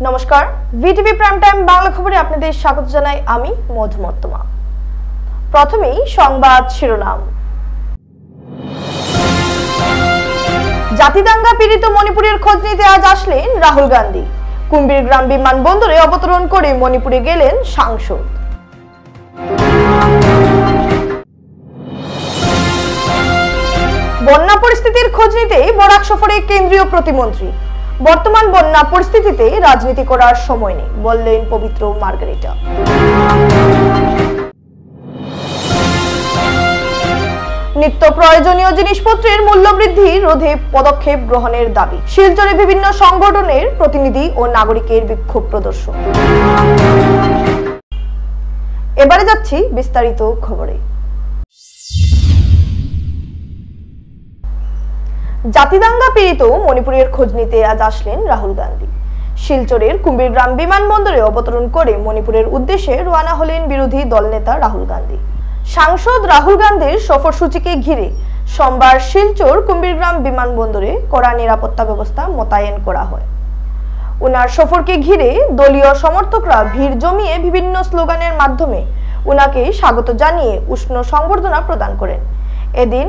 নমস্কার, VTV prime time Bangla খবরে আপনাদের স্বাগত জানাই আমি মধুমত্তমা। প্রথমেই সংবাদ শিরোনাম। জাতিদাঙ্গা পীড়িত মণিপুরের খোঁজ নিতে আজ আসলেন রাহুল গান্ধী। কুম্ভীরগ্রাম বিমানবন্দরে অবতরণ করে মণিপুরে গেলেন সাংসদ। বন্যা পরিস্থিতির খোঁজ নিতে বরাক সফরে কেন্দ্রীয় প্রতিমন্ত্রী। বর্তমান বন্যা পরিস্থিতিতে রাজনীতি করার সময় নেই বললেন পবিত্র মার্গারিটা। নিত্য প্রয়োজনীয় জিনিসপত্রের মূল্য বৃদ্ধি রোধে পদক্ষেপ গ্রহণের দাবি। শিলচরে বিভিন্ন সংগঠনের প্রতিনিধি ও নাগরিকের বিক্ষোভ প্রদর্শন। এবারে যাচ্ছি বিস্তারিত খবরে। জাতিদাঙ্গা পীড়িত মণিপুরের খোঁজ নিতে আজ আসলেন রাহুল গান্ধী। শিলচরের কুম্ভীরগ্রাম বিমানবন্দরে অবতরণ করে মণিপুরের উদ্দেশ্যে রওনা হলেন বিরোধী দলনেতা রাহুল গান্ধী। সাংসদ রাহুল গান্ধীর সফরসূচিকে ঘিরে সোমবার শিলচর কুম্ভীরগ্রাম বিমানবন্দরে কড়া নিরাপত্তা ব্যবস্থা মোতায়েন করা হয়। উনার সফরকে ঘিরে দলীয় সমর্থকরা ভিড় জমিয়ে বিভিন্ন স্লোগানের মাধ্যমে উনাকে স্বাগত জানিয়ে উষ্ণ সংবর্ধনা প্রদান করেন। এদিন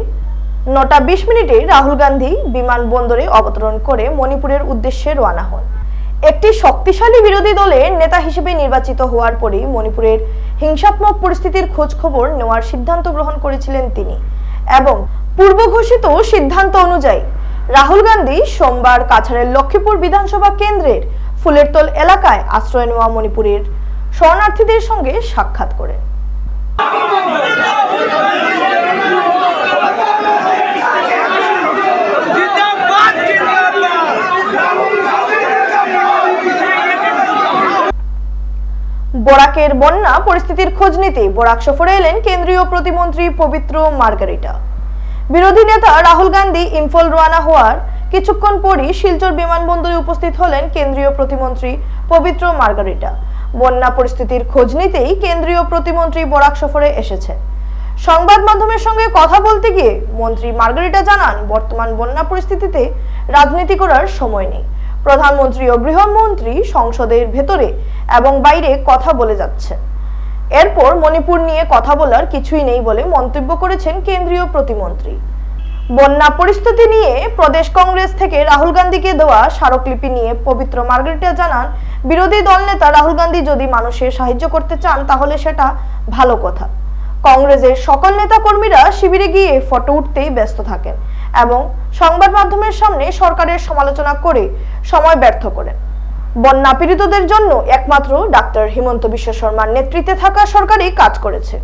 9:20 রাহুল গান্ধী বিমানবন্দরে অবতরণ করে মণিপুরের উদ্দেশ্যে রওনা হন। একটি শক্তিশালী বিরোধী দলের নেতা হিসেবে নির্বাচিত হওয়ার পরেই মণিপুরের হিংসাত্মক পরিস্থিতির খোঁজ খবর নেওয়ার সিদ্ধান্ত গ্রহণ করেছিলেন তিনি এবং পূর্ব ঘোষিত সিদ্ধান্ত অনুযায়ী রাহুল গান্ধী সোমবার কাছাড়ের লক্ষ্মীপুর বিধানসভা কেন্দ্রের ফুলেরতল এলাকায় আশ্রয় নেওয়া মণিপুরের শরণার্থীদের সঙ্গে সাক্ষাৎ করেন। বরাকের বন্যা পরিস্থিতির খোঁজ নিতে বরাক সফরে এলেন কেন্দ্রীয় প্রতিমন্ত্রী পবিত্র মার্গারিটা। বিরোধী নেতা রাহুল গান্ধী ইম্ফল রওনা হওয়ার কিছুক্ষণ পরই শিলচর বিমানবন্দরে উপস্থিত হলেন কেন্দ্রীয় প্রতিমন্ত্রী পবিত্র মার্গারিটা। বন্যা পরিস্থিতির খোঁজ নিতেই কেন্দ্রীয় প্রতিমন্ত্রী বরাক সফরে এসেছেন। সংবাদ মাধ্যমের সঙ্গে কথা বলতে গিয়ে মন্ত্রী মার্গারিটা জানান, বর্তমান বন্যা পরিস্থিতিতে রাজনীতি করার সময় নেই। প্রধানমন্ত্রী ও গৃহমন্ত্রী সংসদের ভেতরে এবং বাইরে কথা বলে যাচ্ছেন। এরপর মণিপুর নিয়ে কথা বলার কিছুই নেই বলে মন্তব্য করেছেন কেন্দ্রীয় প্রতিমন্ত্রী। বন্যা পরিস্থিতি নিয়ে প্রদেশ কংগ্রেস থেকে রাহুল গান্ধীকে দেওয়া স্মারকলিপি নিয়ে পবিত্র মার্গারিটা জানান, বিরোধী দলনেতা রাহুল গান্ধী যদি মানুষের সাহায্য করতে চান তাহলে সেটা ভালো কথা। কংগ্রেসের সকল নেতা কর্মীরা শিবিরে গিয়ে ফটো উঠতেই ব্যস্ত থাকেন এবং সংবাদ মাধ্যমের সামনে সরকারের সমালোচনা করে সময় ব্যর্থ করেন। বন্যা পীড়িতদের জন্য একমাত্র ডাক্তার হিমন্ত বিশ্ব শর্মার নেতৃত্বে থাকা সরকারই কাজ করেছে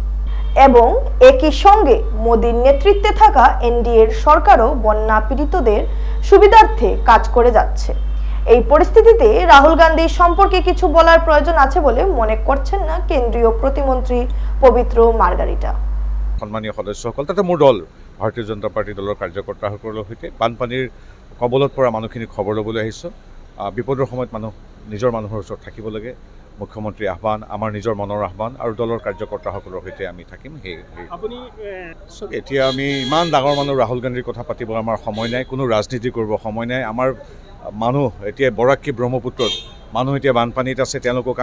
এবং একই সঙ্গে মোদীর নেতৃত্বে থাকা এনডিএর সরকারও বন্যা পীড়িতদের সুবিধার্থে কাজ করে যাচ্ছে। এই পরিস্থিতিতে রাহুল গান্ধী সম্পর্কে কিছু বলার প্রয়োজন আছে বলে মনে করছেন না কেন্দ্রীয় প্রতিমন্ত্রী পবিত্র মার্গারিটা। সম্মানীয় সদস্যসকল, তাতে মোৰ দল ভাৰতীয় জনতা পাৰ্টি দলৰ কাৰ্যকৰ্তাসকলৰ সৈতে বানপানীৰ কবলত পৰা মানুহখিনি খবৰ ল'বলৈ আহিছোঁ। বিপদৰ সময়ত নিজৰ মানুহৰ ওচৰত থাকিব লাগে। মুখ্যমন্ত্ৰী আহ্বান, আমাৰ নিজৰ মনৰ আহ্বান আৰু দলৰ কাৰ্যকৰ্তাসকলৰ সৈতে আমি থাকিম। এতিয়া আমি ইমান ডাঙৰ মানুহ ৰাহুল গান্ধীৰ কথা পাতিব আমাৰ সময় নাই, কোনো ৰাজনীতি কৰিব সময় নাই। আমাৰ মানুহ এতিয়া বৰাকী ব্ৰহ্মপুত্ৰত মানুহ এতিয়া বানপানীত আছে, তেওঁলোকক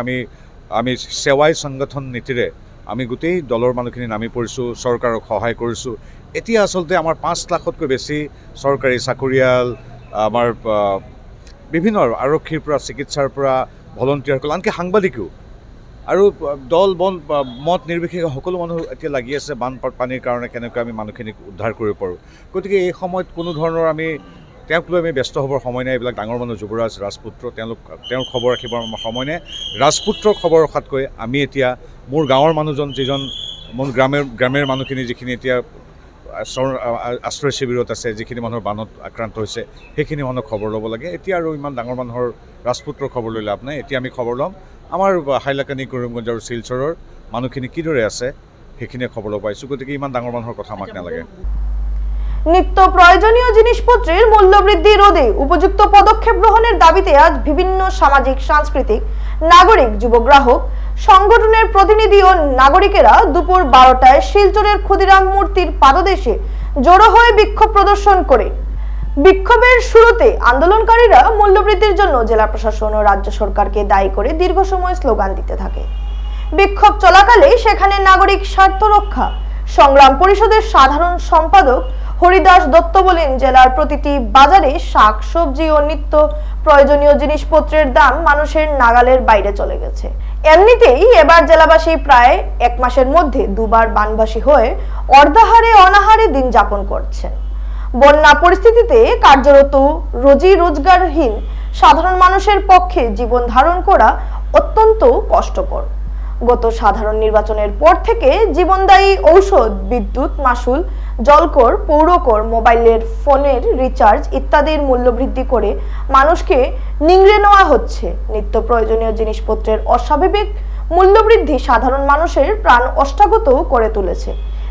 আমি সেৱাই সংগঠন নীতিৰে আমি গোটেই দলৰ মানুহখিনি নামি পৰিছোঁ, চৰকাৰক সহায় কৰিছোঁ। এতিয়া আচলতে আমাৰ 5 লাখতকৈ বেছি চৰকাৰী চাকৰিয়াল, আমাৰ বিভিন্ন আৰক্ষীৰ পৰা চিকিৎসাৰ পৰা ভলণ্টিয়াৰসকল, আনকি সাংবাদিকো আৰু দল বন মত নিৰ্বিশেষে সকলো মানুহ এতিয়া লাগি আছে বানপানীৰ কাৰণে কেনেকৈ আমি মানুহখিনিক উদ্ধাৰ কৰিব পাৰোঁ। গতিকে এই সময়ত কোনো ধৰণৰ তেওঁক লৈ আমি ব্যস্ত হ'বৰ সময় নাই। এইবিলাক ডাঙৰ মানুহ যুৱৰাজ ৰাজপুত্ৰ, তেওঁৰ খবৰ ৰাখিবৰ সময় নাই। ৰাজপুত্ৰৰ খবৰ ৰখাতকৈ আমি এতিয়া মোৰ গাঁৱৰ মানুহজন, যিজন মোৰ গ্ৰামেৰ মানুহখিনি যিখিনি এতিয়া আশ্ৰয় শিবিৰত আছে, যিখিনি মানুহৰ বানত আক্ৰান্ত হৈছে, সেইখিনি মানুহক খবৰ ল'ব লাগে। এতিয়া আৰু ইমান ডাঙৰ মানুহৰ ৰাজপুত্ৰৰ খবৰ লৈ লাভ নাই। এতিয়া আমি খবৰ ল'ম আমাৰ হাইলাকানি, কৰিমগঞ্জ আৰু শিলচৰৰ মানুহখিনি কিদৰে আছে সেইখিনিয়ে খবৰ ল'ব পাইছোঁ। গতিকে ইমান ডাঙৰ মানুহৰ কথা আমাক নালাগে। নিত্য প্রয়োজনীয় জিনিসপত্রের মূল্য বৃদ্ধি রোধে উপযুক্ত পদক্ষেপ গ্রহণের দাবিতে আজ বিভিন্ন সামাজিক, সাংস্কৃতিক, নাগরিক, যুব গ্রাহক সংগঠনের প্রতিনিধি ও নাগরিকেরা দুপুর 12টায় শিলচরের ক্ষুদিরাম মূর্তির পাদদেশে জড়ো হয়ে বিক্ষোভ প্রদর্শন করে। বিক্ষোভের শুরুতে আন্দোলনকারীরা মূল্যবৃদ্ধির জন্য জেলা প্রশাসন ও রাজ্য সরকারকে দায়ী করে দীর্ঘ সময় স্লোগান দিতে থাকে। বিক্ষোভ চলাকালে সেখানে নাগরিক স্বার্থ রক্ষা সংগ্রাম পরিষদের সাধারণ সম্পাদক হরিদাস দত্ত বলেন, জেলার প্রতিটি বাজারে শাক সবজি ও নিত্য প্রয়োজনীয় জিনিসপত্রের দাম মানুষের নাগালের বাইরে চলে গেছে। এমনিতেই এবার জেলাবাসী প্রায় এক মাসের মধ্যে দুবার বানভাসী হয়ে অর্ধাহারে অনাহারে দিন যাপন করছেন। বন্যা পরিস্থিতিতে কার্যরত রোজি রোজগারহীন সাধারণ মানুষের পক্ষে জীবন ধারণ করা অত্যন্ত কষ্টকর। গত সাধারণ নির্বাচনের পর থেকে জীবনদায়ী ঔষধ, বিদ্যুৎ মাশুল, জলকর, পৌরকর, মোবাইলের ফোনের রিচার্জ ইত্যাদির মূল্য বৃদ্ধি করে মানুষকে নিংড়ে নেওয়া হচ্ছে। নিত্য প্রয়োজনীয় জিনিসপত্রের অস্বাভাবিক মূল্যবৃদ্ধি সাধারণ মানুষের প্রাণ অষ্টাগত করে তুলেছে।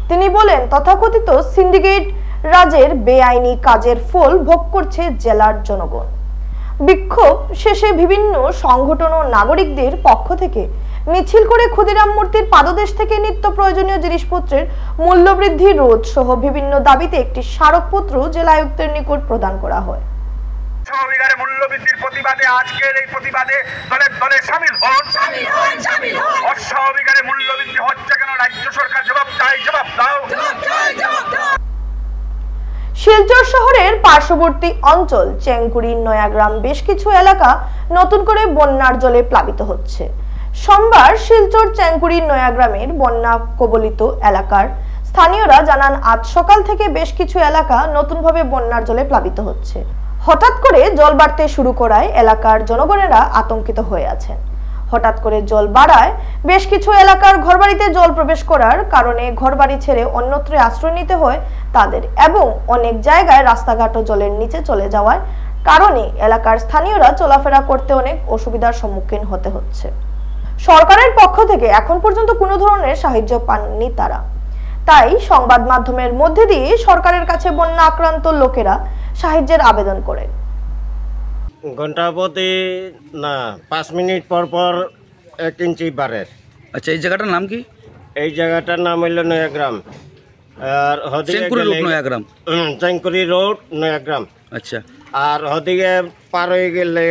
তিনি বলেন, তথাকথিত সিন্ডিকেট রাজের বেআইনি কাজের ফল ভোগ করছে জেলার জনগণ। বিক্ষোভ শেষে বিভিন্ন সংগঠন ও নাগরিকদের পক্ষ থেকে মিছিল করে ক্ষুদিরাম মূর্তির পাদদেশ থেকে নিত্য প্রয়োজনীয় জিনিসপত্রের মূল্যবৃদ্ধি রোধ সহ বিভিন্ন দাবিতে একটি স্মারকপত্র জেলা আয়ুক্তের নিকট প্রদান করা হয়। মূল্যবৃদ্ধির প্রতিবাদে আজকের এই প্রতিবাদে দলে দলে শামিল হন। অস্বাভাবিক হারে মূল্যবৃদ্ধি হচ্ছে কেন? রাজ্য সরকার জবাব দাও। শিলচর শহরের পার্শ্ববর্তী অঞ্চল চেংকুড়ি নয়াগ্রাম বেশ কিছু এলাকা নতুন করে বন্যার জলে প্লাবিত হচ্ছে। সোমবার শিলচর চেংকুড়ি নয়াগ্রামের বন্যা কবলিত এলাকার স্থানীয়রা জানান, আজ সকাল থেকে বেশ কিছু এলাকা নতুনভাবে বন্যার জলে প্লাবিত হচ্ছে। হঠাৎ করে জল বাড়তে শুরু করায় এলাকার জনগণেরা আতঙ্কিত হয়ে আছেন। হঠাৎ করে জল বাড়ায় বেশ কিছু এলাকার ঘরবাড়িতে জল প্রবেশ করার কারণে ঘরবাড়ি ছেড়ে অন্যত্র আশ্রয় নিতে হয় তাদের, এবং অনেক জায়গায় রাস্তাঘাটও জলের নিচে চলে যাওয়ার কারণে এলাকার স্থানীয়রা চলাফেরা করতে অনেক অসুবিধার সম্মুখীন হতে হচ্ছে। সরকারের পক্ষ থেকে এখন পর্যন্ত কোনো ধরনের সাহায্য পাননি তারা। তাই সংবাদ মাধ্যমের মধ্যে দিয়ে সরকারের কাছে বন্যা আক্রান্ত লোকেরা সাহায্যের আবেদন করেন। ঘন্টা প্রতি না 5 মিনিট পর পর 1 ইঞ্চি বাড়ে। আচ্ছা, এই জায়গাটার নাম কি? এই জায়গাটার নাম হইল নয়াগ্রাম, আর চেংকুড়ি রোড নয়াগ্রাম। চেংকুড়ি রোড নয়াগ্রাম। আচ্ছা, আর হদিকে পার হয়ে গেলে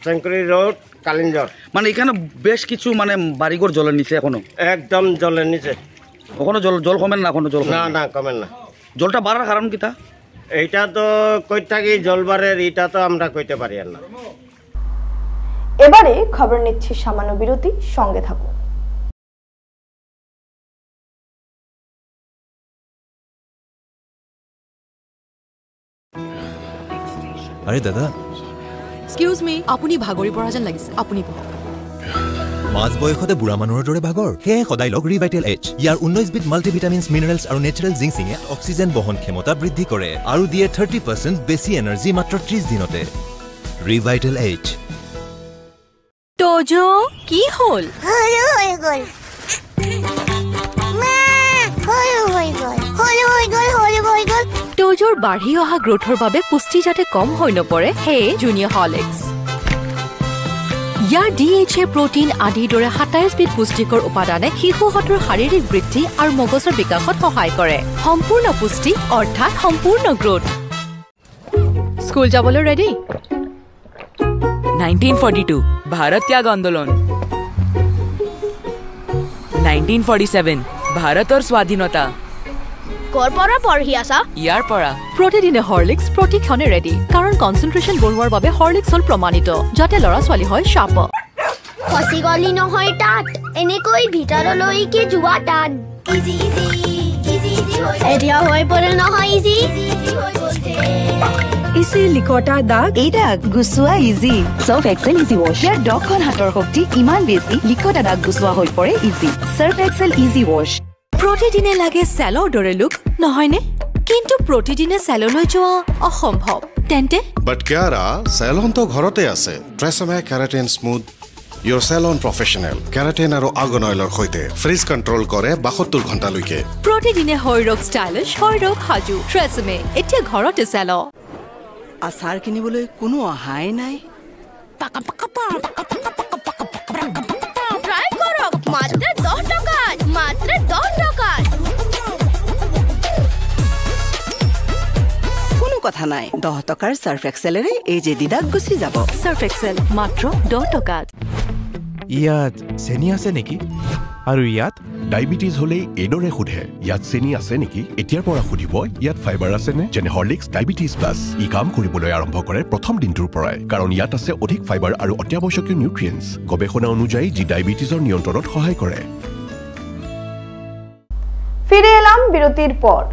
চেংকুড়ি রোড কালিঞ্জর। মানে এখানে বেশ কিছু মানে বাড়িঘর জলের নিচে, এখনো একদম জলের নিচে। কখনো জল কমেন না? এখনো জল না কমেন না। জলটা বাড়ার কারণ কি তা? এইটা তো কই থাকি জলবারের, এটা তো আমরা কইতে পারি না। এবারে খবর নিচ্ছি সামান্য বিরতি, সঙ্গে থাকুন। আরে দাদা, এক্সকিউজ মি, আপুনি ভাগৰি পৰা যেন লাগিছে, আপুনি বহক। মাছ বয়সতে বুঢ়া মানুহৰ দৰে ভাগৰ? সেয়ে সদায় লগ ৰিভাইটেল এইচ। ইয়াৰ 19বিধ মাল্টিভিটামিনছ, মিনাৰেলছ আৰু নেচাৰেল জিংচিঙে অক্সিজেন বহন ক্ষমতা বৃদ্ধি কৰে আৰু দিয়ে 30% বেছি এনাৰ্জি মাত্ৰ 30 দিনতে। ৰিভাইটেল এইচ। তোজো কি হল? তোজোৰ বাঢ়ি অহা গ্ৰোথৰ বাবে পুষ্টি যাতে কম হৈ নপৰে, সেয়ে জুনিয়ৰ হৰলিক্স। ইয়াৰ DHA, প্ৰটিন আদিৰ দৰে 27 বিধ পুষ্টিকৰ উপাদানে শিশুহঁতৰ শাৰীৰিক বৃদ্ধি আৰু মগজৰ বিকাশত সহায় কৰে। সম্পূৰ্ণ পুষ্টি অৰ্থাৎ সম্পূৰ্ণ গ্ৰোথ। স্কুল যাবলৈ ৰেডি? 1942 भारत त्याग आंदोलन, 1947 भारतर स्वाधीनता। কৰ পৰা পঢ়ি আছা? ইয়াৰ পৰা। প্ৰতিদিনে হৰলিক্স প্ৰতিক্ষণে ৰেডি, কাৰণ কনচেন্ট্ৰেশ্যন বঢ়োৱাৰ বাবে হৰলিক্স হ'ল প্ৰমাণিত, যাতে ল'ৰা ছোৱালী হয় শাপ। খসি গলি নহয় তাত, এনেকৈ ভিতৰলৈকে যোৱা টান। এতিয়া হৈ পৰে নহয় ইজি। ইজি লিকটা দাগ, এই দাগ গুচোৱা easy. Surf Excel easy wash. ইয়াৰ 10খন হাতৰ শক্তি ইমান বেছি, লিকটা দাগ গুচোৱা হৈ পৰে easy. Surf Excel easy wash. প্ৰতিদিনে লাগে চেলৰ দৰে লুক, নহয়নে? কিন্তু প্ৰতিদিনে চেললৈ যোৱা অসম্ভৱ। তেন্তে বাট কিয়াৰা, চেলন তো ঘৰতে আছে। Tresemme keratin smooth, your salon professional. Keratin আৰু আৰ্গন অইলৰ সৈতে ফ্ৰিজ কণ্ট্ৰল কৰে 72 ঘণ্টালৈকে। প্ৰতিদিনে হৰৰক ষ্টাইলিছ, হৰৰক সাজু। ট্ৰেছমে এতিয়া ঘৰতে চেল। আচাৰ কিনিবলৈ কোনো অহাই নাই। ট্রাই করো মাত্র 10 টাকা, মাত্র 10 টাকা। কোনো কথা নাই 10 টকাৰ সার্ফ এক্সেলেৰে এই যে দিদাক গুচি যাব সার্ফ এক্সেল মাত্ৰ 10 টকাত ইয়াত চেনি আছে নেকি আৰু ইয়াত ডায়াবেটিস হলে এডৰে সুধে ইয়াত চেনি আছে নেকি এতিয়াৰ পৰা সুধিব ইয়াত ফাইবাৰ আছে নে যেনে হৰলিক্স ডায়াবেটিস প্লাস ই কাম কৰিবলৈ আৰম্ভ কৰে প্ৰথম দিনটোৰ পৰাই কাৰণ ইয়াত আছে অধিক ফাইবাৰ আৰু অত্যাৱশ্যকীয় নিউট্ৰিয়েন্টছ গৱেষণা অনুযায়ী যি ডায়াবেটিসৰ নিয়ন্ত্ৰণত সহায় কৰে ফিরে এলাম বিরতির পর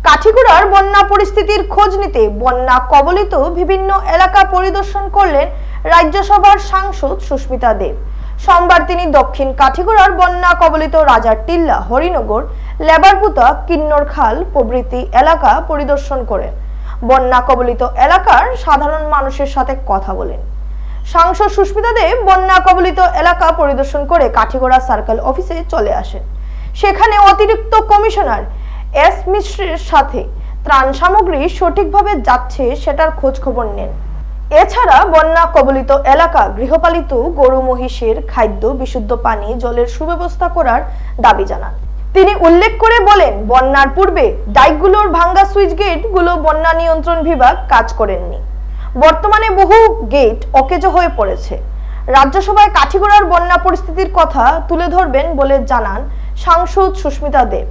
কাঠিগুড়ার বন্যা পরিস্থিতির খোঁজ নিতে বন্যা কবলিত বিভিন্ন এলাকা পরিদর্শন করলেন রাজ্যসভার সাংসদ সুস্মিতা দেব সোমবার তিনি দক্ষিণ কাঠিগুড়ার বন্যা কবলিত রাজারটিল্লা হরিনগর লেবারপুতা কিন্নরখাল প্রভৃতি এলাকা পরিদর্শন করেন বন্যা কবলিত এলাকার সাধারণ মানুষের সাথে কথা বলেন সাংসদ সুস্মিতা দেব বন্যা কবলিত এলাকা পরিদর্শন করে কাঠিগুড়া সার্কেল অফিসে চলে আসেন সেখানে অতিরিক্ত কমিশনার এস মিশ্রের সাথে ত্রাণ সামগ্রী সঠিকভাবে যাচ্ছে সেটার খোঁজ খবর নেন এছাড়া বন্যা কবলিত এলাকা গৃহপালিত গরু মহিষের খাদ্য বিশুদ্ধ পানি জলের সুব্যবস্থা করার দাবি জানান তিনি উল্লেখ করে বলেন বন্যার পূর্বে ডাইকগুলোর ভাঙ্গা সুইচ গেটগুলো বন্যা নিয়ন্ত্রণ বিভাগ কাজ করেননি বর্তমানে বহু গেট অকেজো হয়ে পড়েছে রাজ্যসভায় কাঠিগুড়ার বন্যা পরিস্থিতির কথা তুলে ধরবেন বলে জানান সাংসদ সুস্মিতা দেব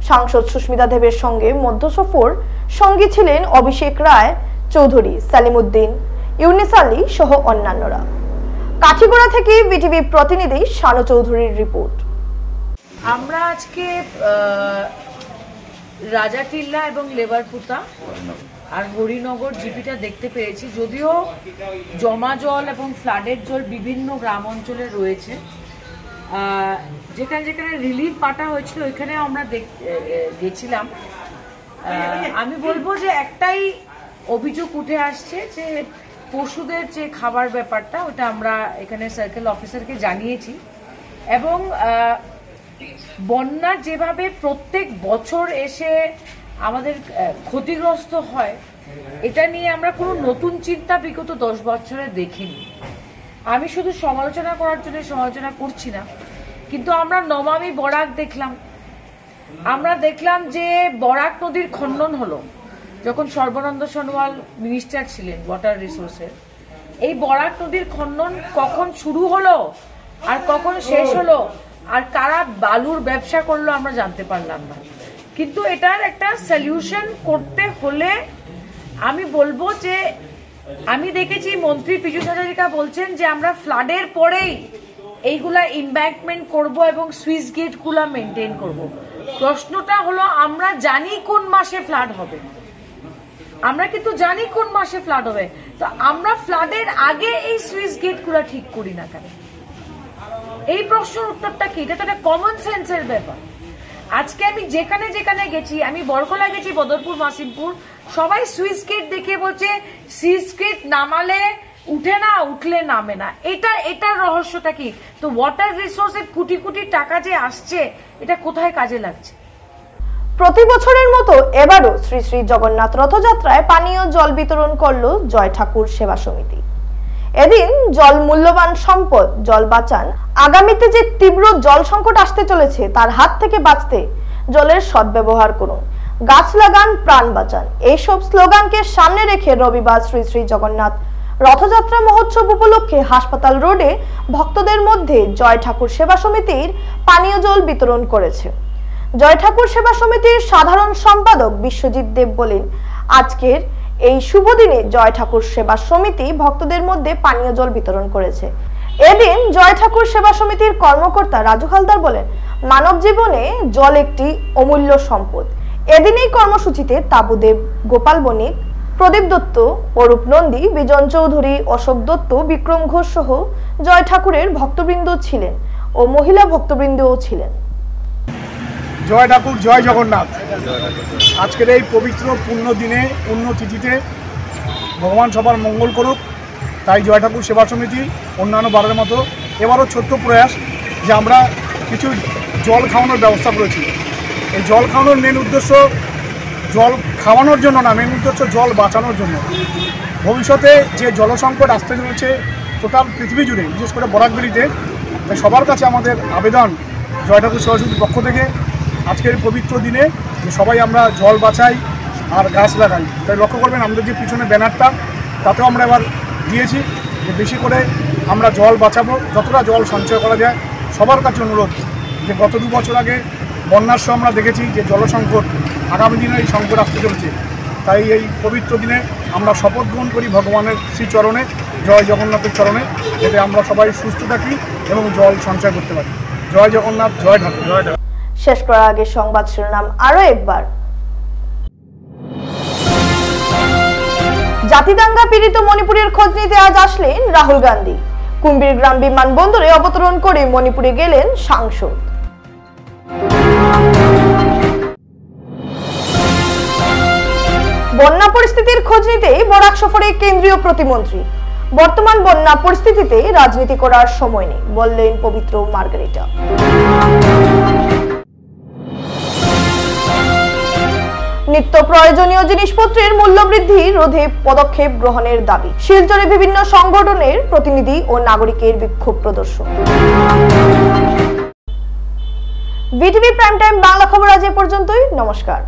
সাংসদ সুস্মিতা দেবের সঙ্গে মধ্য সফর সঙ্গী ছিলেন অভিষেক রায় চৌধুরী সালিমউদ্দিন ইউনিস আলী সহ অন্যান্যরা কাঠিগুড়া থেকে বিটিভি প্রতিনিধি শানু চৌধুরীর রিপোর্ট আমরা আজকে রাজাটিল্লা এবং লেবারপুতা আর হরিনগর জিপিটা দেখতে পেয়েছি যদিও জমা জল এবং ফ্লাডের জল বিভিন্ন গ্রাম অঞ্চলে রয়েছে যেখানে যেখানে রিলিফ পাঠা হয়েছিল ওইখানে আমরা গেছিলাম আমি বলবো যে একটাই অভিযোগ উঠে আসছে যে পশুদের যে খাবার ব্যাপারটা ওটা আমরা এখানে সার্কেল অফিসারকে জানিয়েছি এবং বন্যা যেভাবে প্রত্যেক বছর এসে আমাদের ক্ষতিগ্রস্ত হয় এটা নিয়ে আমরা কোনো নতুন চিন্তা বিগত 10 বছরে দেখিনি আমি শুধু সমালোচনা করার জন্য সমালোচনা করছি না কিন্তু আমরা নমামি বরাক দেখলাম আমরা দেখলাম যে বরাক নদীর খনন হলো যখন সর্বানন্দ সোনোয়াল মিনিস্টার ছিলেন ওয়াটার রিসোর্সের এই বরাক নদীর খনন কখন শুরু হলো আর কখন শেষ হলো আর কারা বালুর ব্যবসা করলো আমরা জানতে পারলাম না কিন্তু এটার একটা সলিউশন করতে হলে আমি বলবো যে আমি দেখেছি মন্ত্রী পীযূষ হাজারিকা বলছেন যে আমরা ফ্লাডের পরেই এইগুলা ইম্ব্যাঙ্কমেন্ট করব এবং সুইচ গেটগুলা মেনটেন করব প্রশ্নটা হলো আমরা জানি কোন মাসে ফ্লাড হবে আমরা কিন্তু জানি কোন মাসে ফ্লাড হবে তো আমরা ফ্লাডের আগে এই সুইচ গেটগুলা ঠিক করি না কেন এই প্রশ্নের উত্তরটা কি এটা তো একটা কমন সেন্সের ব্যাপার আজকে আমি যেখানে যেখানে গেছি আমি বরকলা গেছি বদরপুর মাসিমপুর সবাই সুইচ গেট দেখে বলছে সুইচ গেট নামালে উঠে না উঠলে নামে না এটার রহস্যটা কি তো ওয়াটার রিসোর্সের কোটি কোটি টাকা যে আসছে এটা কোথায় কাজে লাগছে প্রতি বছরের মতো এবারও শ্রী শ্রী জগন্নাথ রথযাত্রায় পানীয় জল বিতরণ করলো জয় ঠাকুর সেবা সমিতি এদিন জল মূল্যবান সম্পদ জল বাঁচান আগামীতে যে তীব্র জল সংকট আসতে চলেছে তার হাত থেকে বাঁচতে জলের সদ্ব্যবহার করুন গাছ লাগান প্রাণ বাঁচান এইসব স্লোগানকে সামনে রেখে রবিবার শ্রী শ্রী জগন্নাথ রথযাত্রা মহোৎসব উপলক্ষে হাসপাতাল রোডে ভক্তদের মধ্যে জয় ঠাকুর সেবা সমিতির পানীয় জল বিতরণ করেছে জয় ঠাকুর সেবা সমিতির সাধারণ সম্পাদক বিশ্বজিৎ দেব বলেন আজকের এই শুভ দিনে জয় ঠাকুর সেবা সমিতি ভক্তদের মধ্যে পানীয় জল বিতরণ করেছে এদিন জয় ঠাকুর সেবা সমিতির কর্মকর্তা রাজু হালদার বলেন মানব জীবনে জল একটি অমূল্য সম্পদ এদিন এই কর্মসূচিতে তাবুদেব গোপাল বণিক প্রদীপ দত্ত অরূপ নন্দী বিজন চৌধুরী অশোক দত্ত বিক্রম ঘোষ সহ জয় ঠাকুরের ভক্তবৃন্দ ছিলেন ও মহিলা ভক্তবৃন্দও ছিলেন জয় ঠাকুর জয় জগন্নাথ আজকের এই পবিত্র পুণ্য দিনে পুণ্য তিথিতে ভগবান সবার মঙ্গল করুক তাই জয় ঠাকুর সেবা সমিতি অন্যান্য বারের মতো এবারও ছোট্ট প্রয়াস যে আমরা কিছু জল খাওয়ানোর ব্যবস্থা করেছি এই জল খাওয়ানোর মেন উদ্দেশ্য জল খাওয়ানোর জন্য না মেন উদ্দেশ্য জল বাঁচানোর জন্য ভবিষ্যতে যে জলসংকট আসতে চলেছে টোটাল পৃথিবী জুড়ে বিশেষ করে বরাকবেলিতে তাই সবার কাছে আমাদের আবেদন জয় ঠাকুর সেবা সমিতির পক্ষ থেকে আজকের পবিত্র দিনে যে সবাই আমরা জল বাঁচাই আর গাছ লাগাই। তাই লক্ষ্য করবেন আমাদের যে পিছনে ব্যানারটা তাতেও আমরা এবার দিয়েছি যে বেশি করে আমরা জল বাঁচাবো, যতটা জল সঞ্চয় করা যায়। সবার কাছে অনুরোধ যে গত 2 বছর আগে বন্যার সময় আমরা দেখেছি যে জলসংকট, আগামী দিনে এই সংকট আসতে চলেছে। তাই এই পবিত্র দিনে আমরা শপথ গ্রহণ করি ভগবানের শ্রীচরণে, জয় জগন্নাথের চরণে, যাতে আমরা সবাই সুস্থ থাকি এবং জল সঞ্চয় করতে পারি। জয় জগন্নাথ, জয় ঠাকুর। জয় ঠাকুর। শেষ করার আগে সংবাদ শিরোনাম আরো একবার। জাতিদাঙ্গা পীড়িত মণিপুরের খোঁজ নিতে আজ আসলেন রাহুল গান্ধী। কুম্ভীরগ্রাম বিমানবন্দরে অবতরণ করে মণিপুরে গেলেন সাংসদ। বন্যা পরিস্থিতির খোঁজ নিতে বরাক সফরে কেন্দ্রীয় প্রতিমন্ত্রী। বর্তমান বন্যা পরিস্থিতিতে রাজনীতি করার সময় নেই বললেন পবিত্র মার্গারিটা। নিত্য প্রয়োজনীয় জিনিসপত্রের মূল্য বৃদ্ধি রোধে পদক্ষেপ গ্রহণের দাবি। শিলচরে বিভিন্ন সংগঠনের প্রতিনিধি ও নাগরিকের বিক্ষোভ প্রদর্শন। বিটিভি প্রাইম টাইম বাংলা খবর আজ এ পর্যন্তই। নমস্কার।